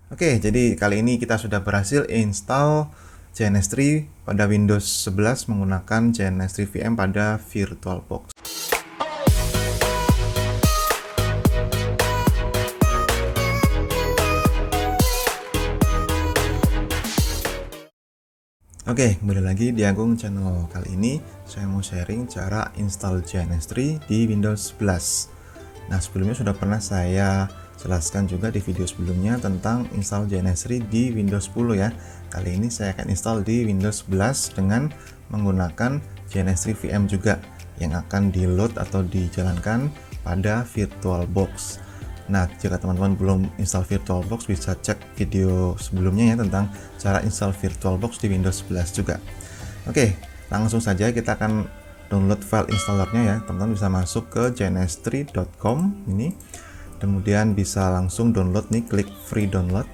Oke, jadi kali ini kita sudah berhasil install JNS3 pada Windows 11 menggunakan JNS3 VM pada VirtualBox. Oke, kembali lagi di Agung Channel. Kali ini saya mau sharing cara install JNS3 di Windows 11. Nah, sebelumnya sudah pernah saya jelaskan juga di video sebelumnya tentang install JNS3 di Windows 10 ya. Kali ini saya akan install di Windows 11 dengan menggunakan JNS3 VM juga yang akan di-load atau dijalankan pada VirtualBox. Nah, jika teman-teman belum install VirtualBox, bisa cek video sebelumnya ya tentang cara install VirtualBox di Windows 11 juga. Oke, langsung saja kita akan download file installernya ya. Teman-teman bisa masuk ke jns3.com ini, kemudian bisa langsung download nih, klik free download.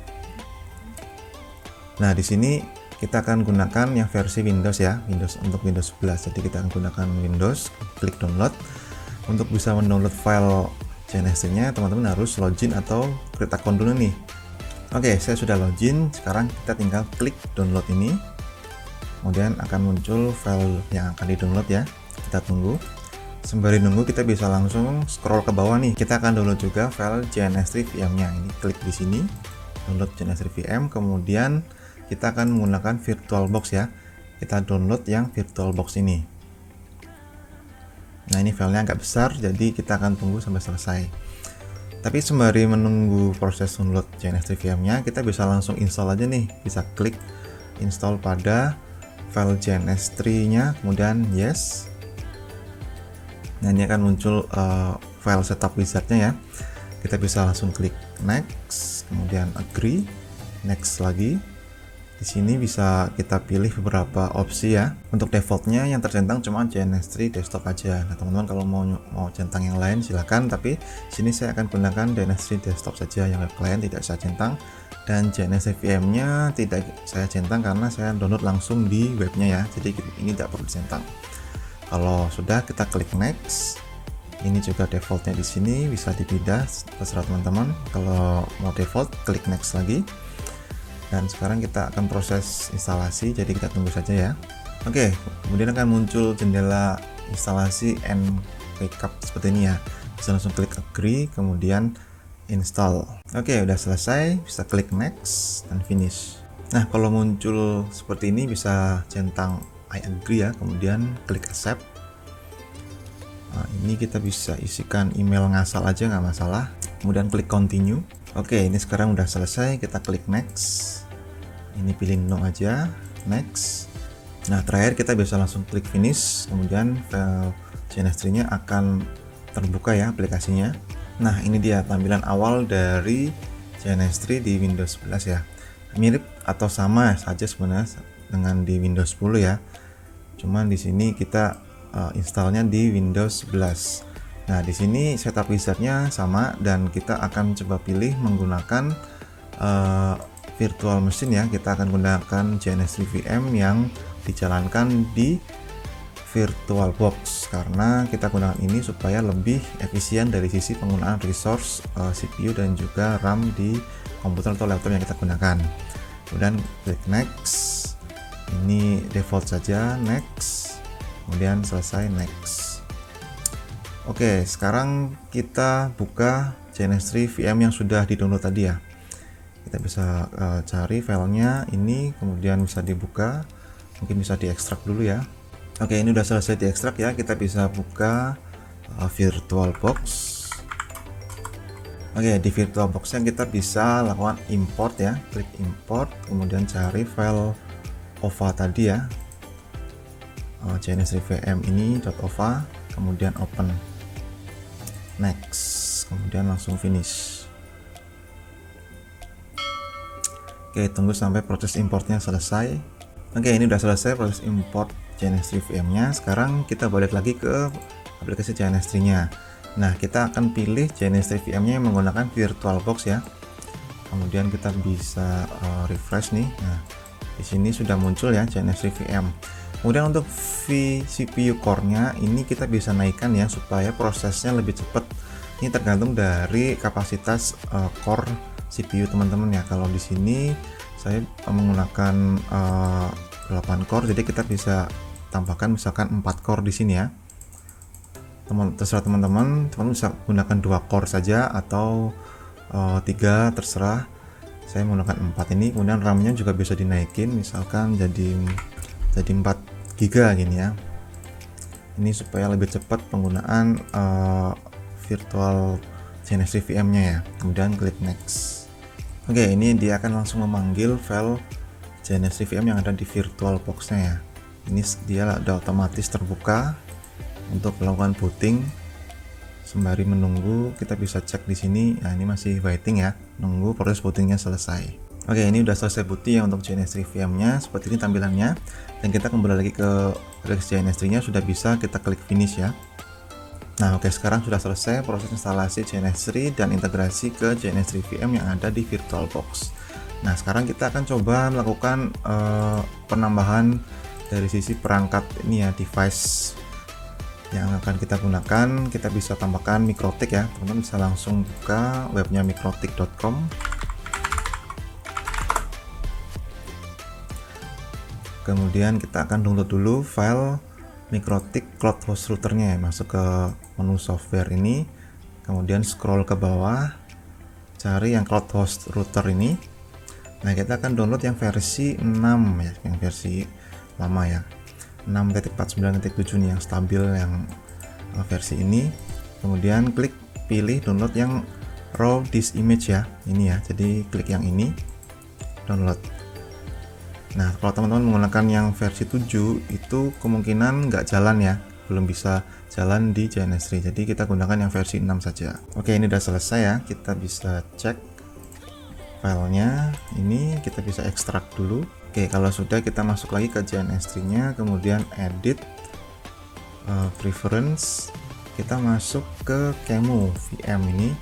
Nah, di sini kita akan gunakan yang versi Windows ya, untuk Windows 11. Jadi kita akan gunakan Windows, klik download. Untuk bisa mendownload file JNS3-nya, teman-teman harus login atau create account dulu nih. Oke, saya sudah login. Sekarang kita tinggal klik download ini. Kemudian akan muncul file yang akan di-download ya. Kita tunggu. Sembari nunggu, kita bisa langsung scroll ke bawah nih. Kita akan download juga file JNS3 VM-nya. Ini klik di sini, download JNS3 VM. Kemudian kita akan menggunakan VirtualBox ya. Kita download yang VirtualBox ini. Nah, ini filenya agak besar, jadi kita akan tunggu sampai selesai. Tapi sembari menunggu proses download JNS3 VM-nya, kita bisa langsung install aja nih. Bisa klik install pada file JNS3-nya, kemudian yes. Nah, ini akan muncul file setup wizard-nya ya. Kita bisa langsung klik next, kemudian agree, next lagi. Di sini bisa kita pilih beberapa opsi ya. Untuk defaultnya yang tercentang cuma JNS3 desktop aja. Nah, teman-teman kalau mau centang yang lain silakan, tapi sini saya akan gunakan JNS3 desktop saja, yang web client tidak saya centang, dan JNS3 VM-nya tidak saya centang karena saya download langsung di webnya ya. Jadi ini tidak perlu dicentang. Kalau sudah, kita klik next. Ini juga defaultnya di sini, bisa dipindah terserah teman-teman. Kalau mau default, klik next lagi. Dan sekarang kita akan proses instalasi, jadi kita tunggu saja ya. Oke, kemudian akan muncul jendela instalasi and backup seperti ini ya. Bisa langsung klik agree, kemudian install. Oke, udah selesai, bisa klik next dan finish. Nah, kalau muncul seperti ini bisa centang I agree ya, kemudian klik accept. Nah, ini kita bisa isikan email ngasal aja, nggak masalah. Kemudian klik continue. Oke, ini sekarang udah selesai, kita klik next. Ini pilih no aja, next. Nah, terakhir kita bisa langsung klik finish, kemudian file JNS3-nya akan terbuka ya aplikasinya. Nah, ini dia tampilan awal dari JNS3 di Windows 11 ya. Mirip atau sama saja sebenarnya dengan di Windows 10 ya. Cuman di sini kita installnya di Windows 11. Nah, di sini setup wizardnya sama dan kita akan coba pilih menggunakan virtual machine ya. Kita akan gunakan JNS3 VM yang dijalankan di VirtualBox karena kita gunakan ini supaya lebih efisien dari sisi penggunaan resource CPU dan juga RAM di komputer atau laptop yang kita gunakan. Kemudian klik next. Ini default saja, next. Kemudian selesai, next. Oke, sekarang kita buka JNS3 VM yang sudah di-download tadi ya. Kita bisa cari filenya ini, kemudian bisa dibuka, mungkin bisa diekstrak dulu ya. Oke, ini udah selesai diekstrak ya. Kita bisa buka VirtualBox. Oke, di VirtualBox yang kita bisa lakukan import ya. Klik import, kemudian cari file OVA tadi ya. JNS3 VM ini .ova, kemudian open. Next, kemudian langsung finish. Oke, tunggu sampai proses importnya selesai. Oke, ini udah selesai proses import JNS3 VM-nya. Sekarang kita balik lagi ke aplikasi JNS3-nya. Nah, kita akan pilih JNS3 VM-nya yang menggunakan VirtualBox ya. Kemudian kita bisa refresh nih. Nah, di sini sudah muncul ya JNS3 VM. Kemudian untuk CPU core-nya ini kita bisa naikkan ya supaya prosesnya lebih cepat. Ini tergantung dari kapasitas core CPU teman-teman ya. Kalau di sini saya menggunakan 8 core, jadi kita bisa tambahkan misalkan 4 core di sini ya. Terserah teman-teman bisa gunakan 2 core saja atau 3, terserah. Saya menggunakan 4 ini. Kemudian RAM-nya juga bisa dinaikin, misalkan jadi 4 GB gini ya. Ini supaya lebih cepat penggunaan virtual GNS3 VM-nya ya. Kemudian klik next. Oke, ini dia akan langsung memanggil file GNS3 VM yang ada di VirtualBox-nya ya. Ini dia udah otomatis terbuka untuk melakukan booting. Sembari menunggu, kita bisa cek di sini. Nah, ini masih waiting ya, nunggu proses bootingnya selesai. Oke, ini udah selesai booting ya untuk GNS3 VM-nya. Seperti ini tampilannya. Dan kita kembali lagi ke Relex GNS3-nya, sudah bisa kita klik finish ya. Nah, oke, sekarang sudah selesai proses instalasi GNS3 dan integrasi ke GNS3 VM yang ada di VirtualBox. Nah, sekarang kita akan coba melakukan penambahan dari sisi perangkat ini ya, device yang akan kita gunakan. Kita bisa tambahkan MikroTik ya, teman-teman bisa langsung buka webnya mikrotik.com. Kemudian kita akan download dulu file MikroTik Cloud Host Routernya ya, masuk ke menu software ini, kemudian scroll ke bawah, cari yang Cloud Host Router ini. Nah, kita akan download yang versi 6 ya, yang versi lama ya, 6.49.7 nih yang stabil, yang versi ini. Kemudian klik pilih download yang raw disk image ya, ini ya, jadi klik yang ini, download. Nah, kalau teman-teman menggunakan yang versi 7 itu kemungkinan nggak jalan ya, belum bisa jalan di GNS3, jadi kita gunakan yang versi 6 saja. Oke, ini udah selesai ya, kita bisa cek filenya. Ini kita bisa ekstrak dulu. Oke, kalau sudah, kita masuk lagi ke GNS3 nya, kemudian edit, preference, kita masuk ke QEMU VM ini,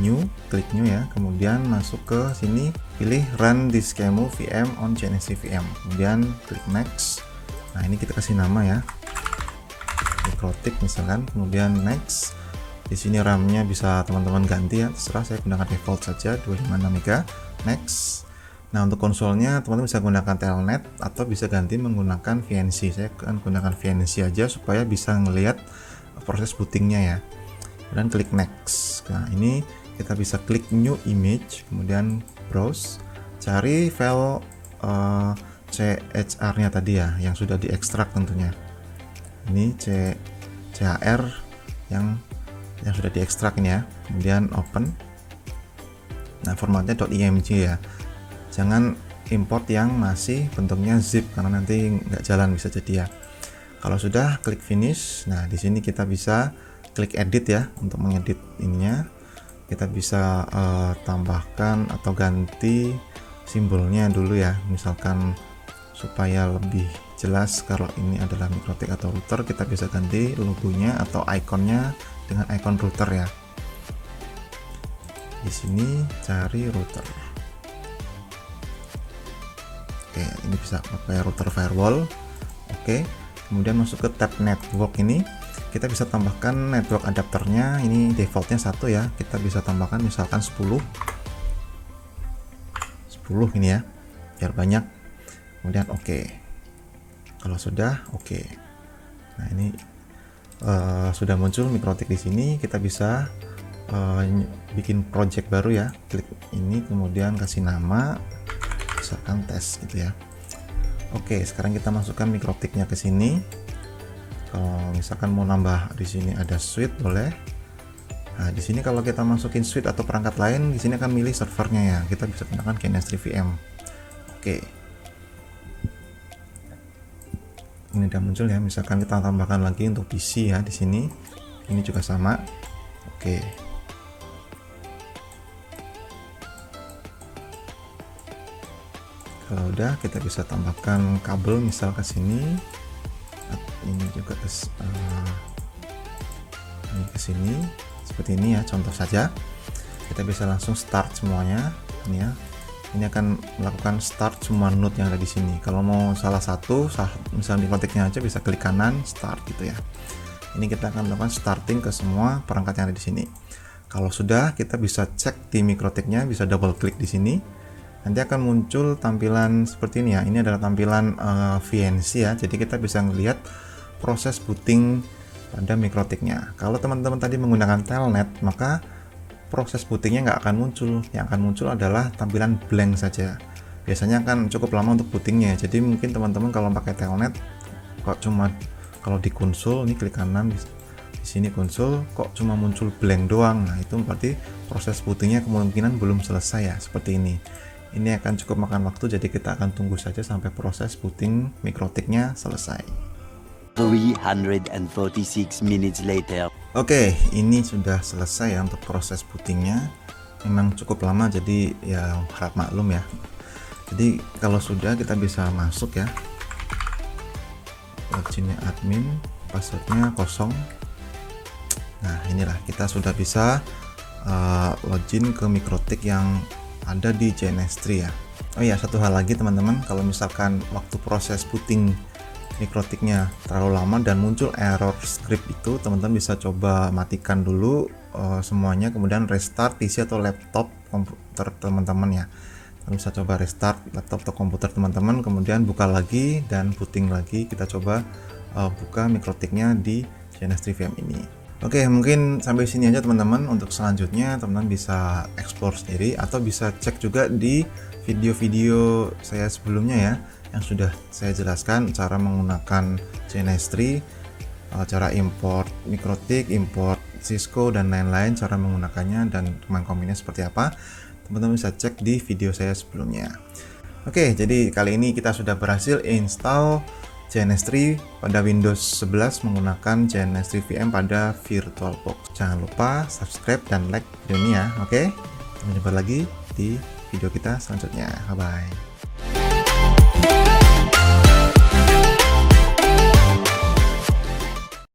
new, klik new ya, kemudian masuk ke sini, pilih run this QEMU VM on GNS3 VM, kemudian klik next. Nah, ini kita kasih nama ya, MikroTik misalkan, kemudian next. Di sini RAM-nya bisa teman-teman ganti ya, terserah, saya gunakan default saja 256 MB. Next. Nah, untuk konsolnya teman-teman bisa gunakan Telnet atau bisa ganti menggunakan VNC. Saya akan gunakan VNC aja supaya bisa ngelihat proses bootingnya ya. Dan klik next. Nah, ini kita bisa klik new image, kemudian browse, cari file CHR-nya tadi ya, yang sudah diekstrak tentunya. Ini CHR yang sudah diekstrak ini ya. Kemudian open. Nah, formatnya .img ya. Jangan import yang masih bentuknya zip karena nanti nggak jalan, bisa jadi ya. Kalau sudah, klik finish. Nah, di sini kita bisa klik edit ya untuk mengedit ininya. Kita bisa tambahkan atau ganti simbolnya dulu ya. Misalkan supaya lebih jelas kalau ini adalah MikroTik atau router, kita bisa ganti logonya atau ikonnya dengan ikon router ya. Di sini cari router. Oke, ini bisa pakai router firewall. Oke, kemudian masuk ke tab network ini, kita bisa tambahkan network adapternya. Ini defaultnya 1 ya, kita bisa tambahkan misalkan 10 ini ya, biar banyak. Kemudian oke. Kalau sudah oke. Nah, ini sudah muncul MikroTik di sini. Kita bisa bikin project baru ya, klik ini, kemudian kasih nama misalkan tes gitu ya. Oke, sekarang kita masukkan MikroTiknya ke sini. Kalau misalkan mau nambah di sini ada suite, boleh. Nah, di sini kalau kita masukin suite atau perangkat lain, di sini akan milih servernya ya. Kita bisa gunakan GNS3 VM. Oke. Ini udah muncul ya. Misalkan kita tambahkan lagi untuk PC ya di sini. Ini juga sama. Oke. Kalau udah, kita bisa tambahkan kabel misal ke sini. Ini juga ini ke sini. Seperti ini ya, contoh saja. Kita bisa langsung start semuanya. Ini ya. Ini akan melakukan start semua node yang ada di sini. Kalau mau salah satu, misalnya MikroTiknya aja, bisa klik kanan start gitu ya. Ini kita akan melakukan starting ke semua perangkat yang ada di sini. Kalau sudah, kita bisa cek di MikroTik-nya, bisa double klik di sini. Nanti akan muncul tampilan seperti ini ya. Ini adalah tampilan VNC ya. Jadi kita bisa melihat proses booting pada MikroTik-nya. Kalau teman-teman tadi menggunakan Telnet, maka proses bootingnya nggak akan muncul. Yang akan muncul adalah tampilan blank saja. Biasanya akan cukup lama untuk bootingnya. Jadi mungkin teman-teman kalau pakai Telnet, kok cuma kalau di konsol, ini klik kanan di sini konsol, kok cuma muncul blank doang. Nah itu berarti proses bootingnya kemungkinan belum selesai ya, seperti ini. Ini akan cukup makan waktu, jadi kita akan tunggu saja sampai proses booting MikroTik-nya selesai. 346 minutes later. Oke, ini sudah selesai ya untuk proses bootingnya. Memang cukup lama, jadi ya harap maklum ya. Jadi kalau sudah, kita bisa masuk ya. Loginnya admin, passwordnya kosong. Nah inilah, kita sudah bisa login ke MikroTik yang ada di JNS3 ya. Oh iya, satu hal lagi teman-teman, kalau misalkan waktu proses booting MikroTik-nya terlalu lama dan muncul error script itu, teman-teman bisa coba matikan dulu semuanya, kemudian restart PC atau laptop komputer teman-teman ya. Bisa coba restart laptop atau komputer teman-teman, kemudian buka lagi dan booting lagi. Kita coba buka MikroTik-nya di JNS3 VM ini. Oke, mungkin sampai sini aja teman-teman. Untuk selanjutnya teman-teman bisa explore sendiri atau bisa cek juga di video-video saya sebelumnya ya, yang sudah saya jelaskan cara menggunakan JNS3, cara import MikroTik, import Cisco dan lain-lain, cara menggunakannya dan command command-nya seperti apa. Teman-teman bisa cek di video saya sebelumnya. Oke, jadi kali ini kita sudah berhasil install JNS3 pada Windows 11 menggunakan JNS3 VM pada VirtualBox. Jangan lupa subscribe dan like video ini ya. Oke, sampai jumpa lagi di video kita selanjutnya. Bye bye.